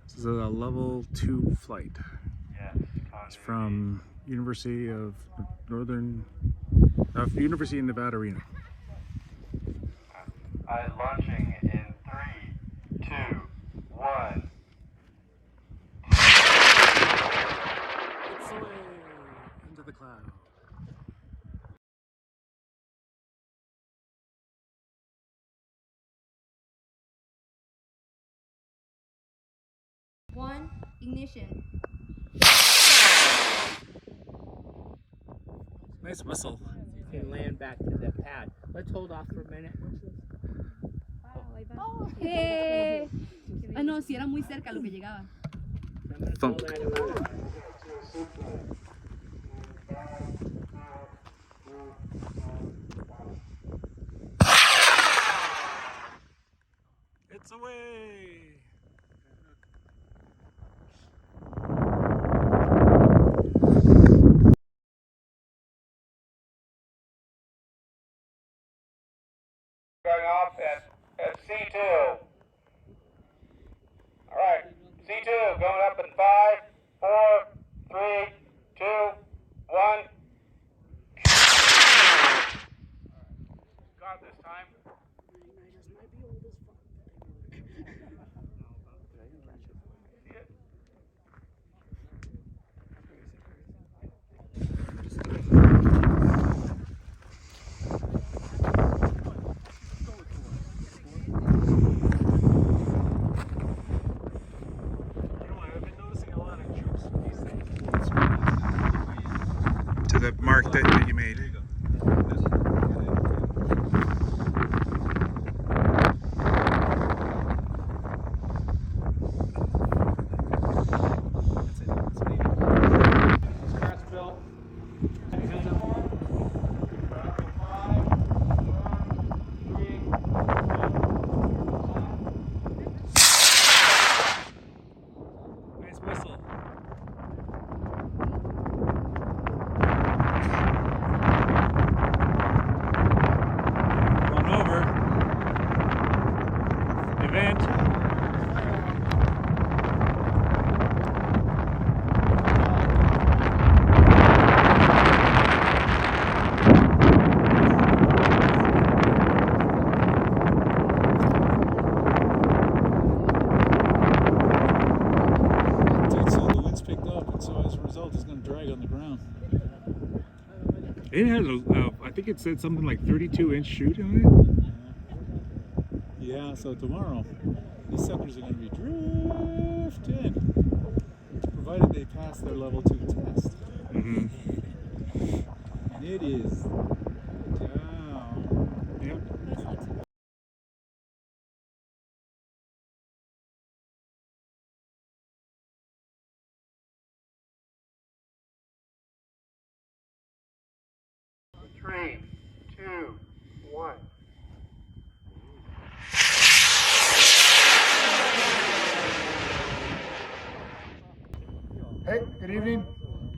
This is a level 2 flight. It's from University of Nevada, Reno. Launching in 3, 2, 1. It's away into the cloud. One, ignition. Nice whistle. You can land back to the pad. Let's hold off for a minute. Ah, no, si era muy cerca lo que llegaba. Thunk. It's away. Going off at C2. Alright, C2 going up in 5, 4, 3, 2, 1. Got this time. To the mark that you made. Nice whistle. Run over. Event. So the wind's picked up, and so as a result, it's going to drag on the ground. It has I think it said something like 32-inch chute on Yeah, so tomorrow, these suckers are going to be drifting, provided they pass their level 2 test. it. Mm-hmm. And it is down. Yep. 3, 2, 1. Hey, good evening.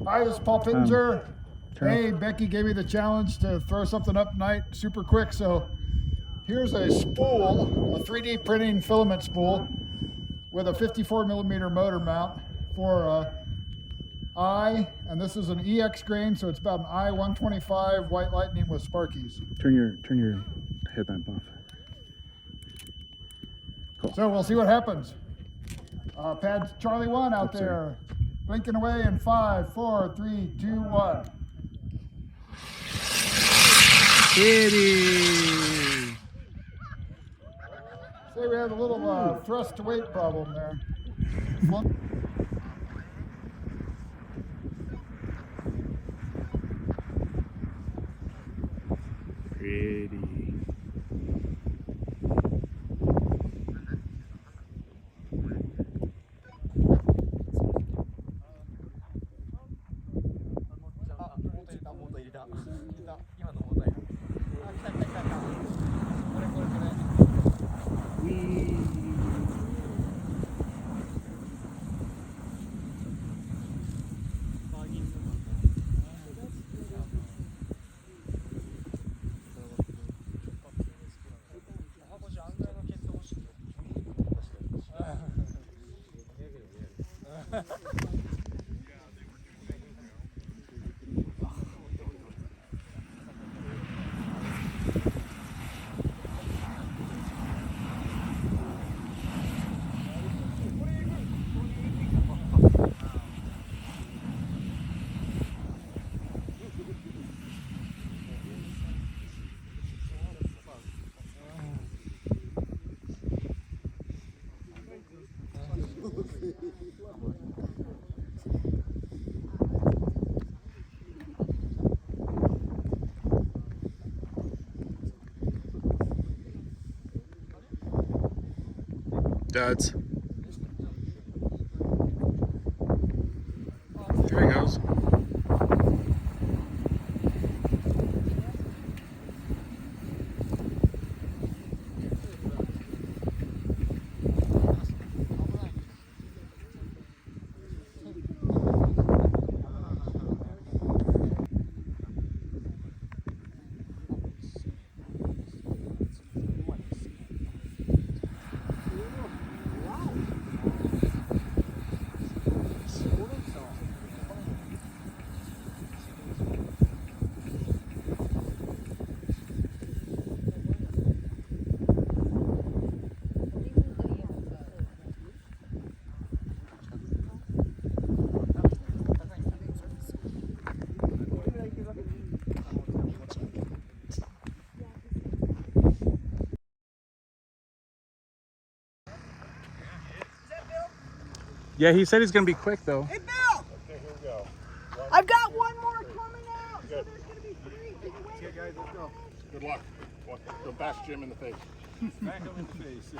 Hi, this is Paul Pittenger. Hey, Becky gave me the challenge to throw something up tonight super quick. So here's a spool, a 3D printing filament spool with a 54mm motor mount for I, and this is an EX grain, so it's about an I-125 White Lightning with sparkies. Turn your headlamp off. Cool. So we'll see what happens. Pad Charlie 1 out there, blinking away in 5, 4, 3, 2, 1. Kitty! Say we had a little thrust to weight problem there. Pretty. Duds. There he goes. Yeah, he said he's gonna be quick though. Hey, Bill! Okay, here we go. I've got one more coming out. So there's gonna be 3. Can you wait? Okay, guys, let's go. Good luck. Don't bash Jim in the face. Smack him in the face.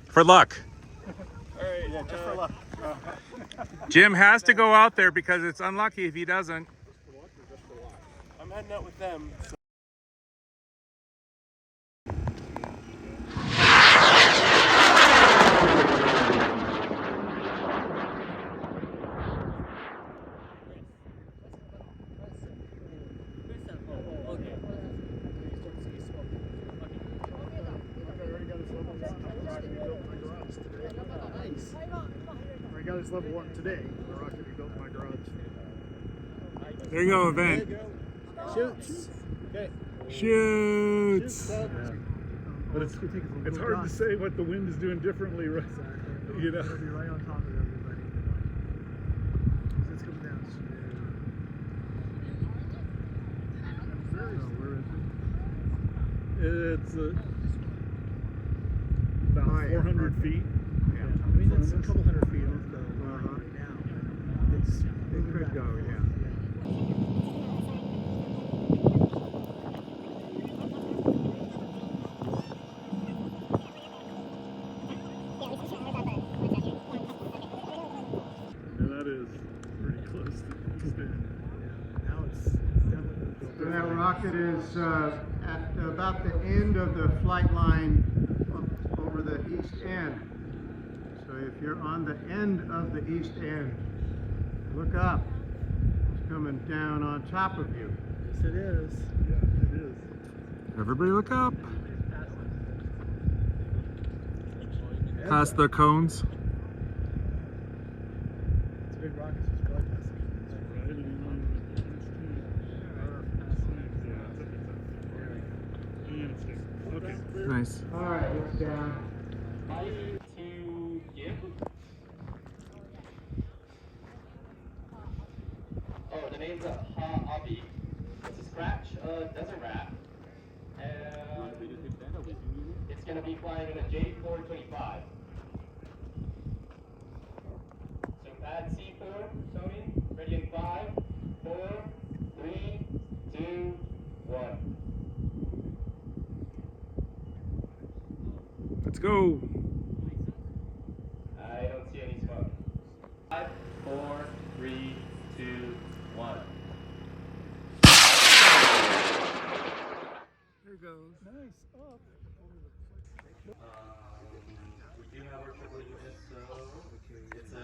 For luck. All right, yeah, just for luck. Jim has to go out there because it's unlucky if he doesn't. I'm heading out with them. I got his level 1 today. The rocket he built in my garage. There you go, event. Shoots. Okay. Shoots. But it's hard to say what the wind is doing differently, right? You know. It'll be right on top of everybody. It's coming down. It's about 400 feet. Yeah. I mean, it's a couple hundred feet off the right now. It could go, yeah. And that is pretty close to stand. Now it's definitely. So that rocket is at about the end of the flight line over the east end. So if you're on the end of the east end, look up. It's coming down on top of you. Yes, it is. Yeah, it is. Everybody look up. Past the cones. It's a big rocket, so it's probably past the Okay. Nice. All right, it's down. To give. Oh, the name's Hobby. It's a scratch desert rat. And it's going to be flying in a J425. So pad C4, Tony, ready in 5, 4, 3, 2, 1. Let's go. I don't see any smoke. 5, 4, 3, 2, 1. There it goes. Nice. Up. We do have our triple unit, so it's a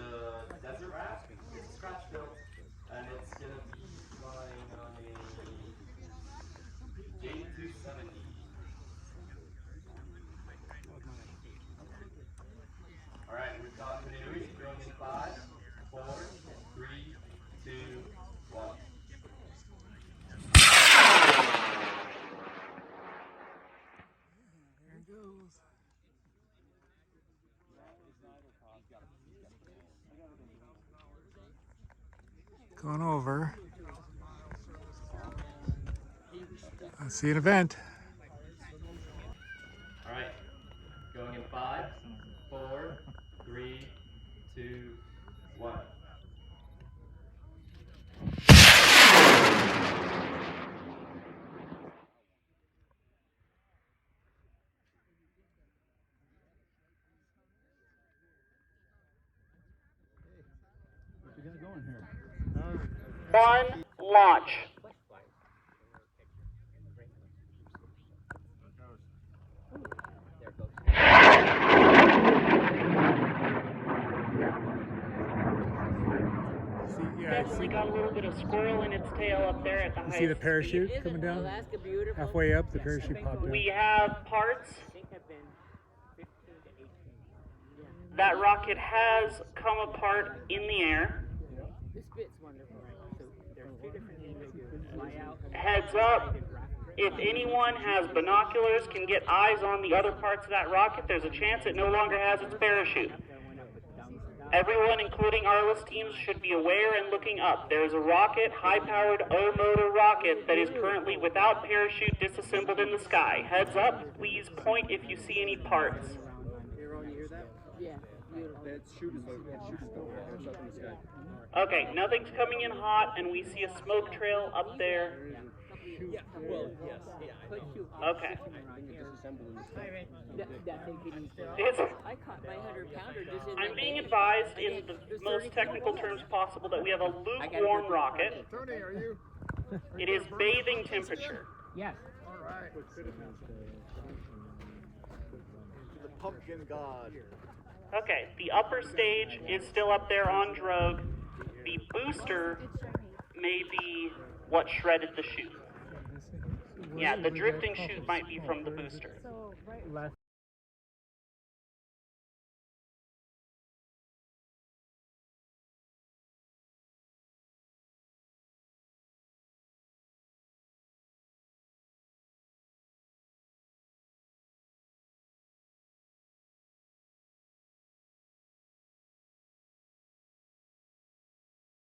desert rat, it's scratch built, and it's gonna be flying on a J270. Alright, we've got canoes going in 5, Going over. Let's see an event. All right, going in 5, 4, 3, 2, 1. One, launch. Definitely got a little bit of squirrel in its tail up there at the You see the highest parachute speed. coming down? Alaska beautiful? Halfway up, the parachute popped We out. have parts. I think I've been 15 to 18. That rocket has come apart in the air. This bit's wonderful. So there's 2 different things they do. Fly out. Heads up, if anyone has binoculars, can get eyes on the other parts of that rocket, there's a chance it no longer has its parachute. Everyone, including Arliss teams, should be aware and looking up. There is a rocket, high-powered O-motor rocket, that is currently without parachute disassembled in the sky. Heads up, please point if you see any parts. Yeah, beautiful. Okay, nothing's coming in hot, and we see a smoke trail up there. Yeah, well, yes. Yeah, Okay. That thing can I caught my 100-pounder just in I'm being advised in the most technical terms possible that we have a lukewarm rocket. Tony, are you? It is bathing temperature. Yes. All right. The pumpkin god. Okay, the upper stage is still up there on drogue. The booster may be what shredded the chute. Yeah, the drifting chute might be from the booster.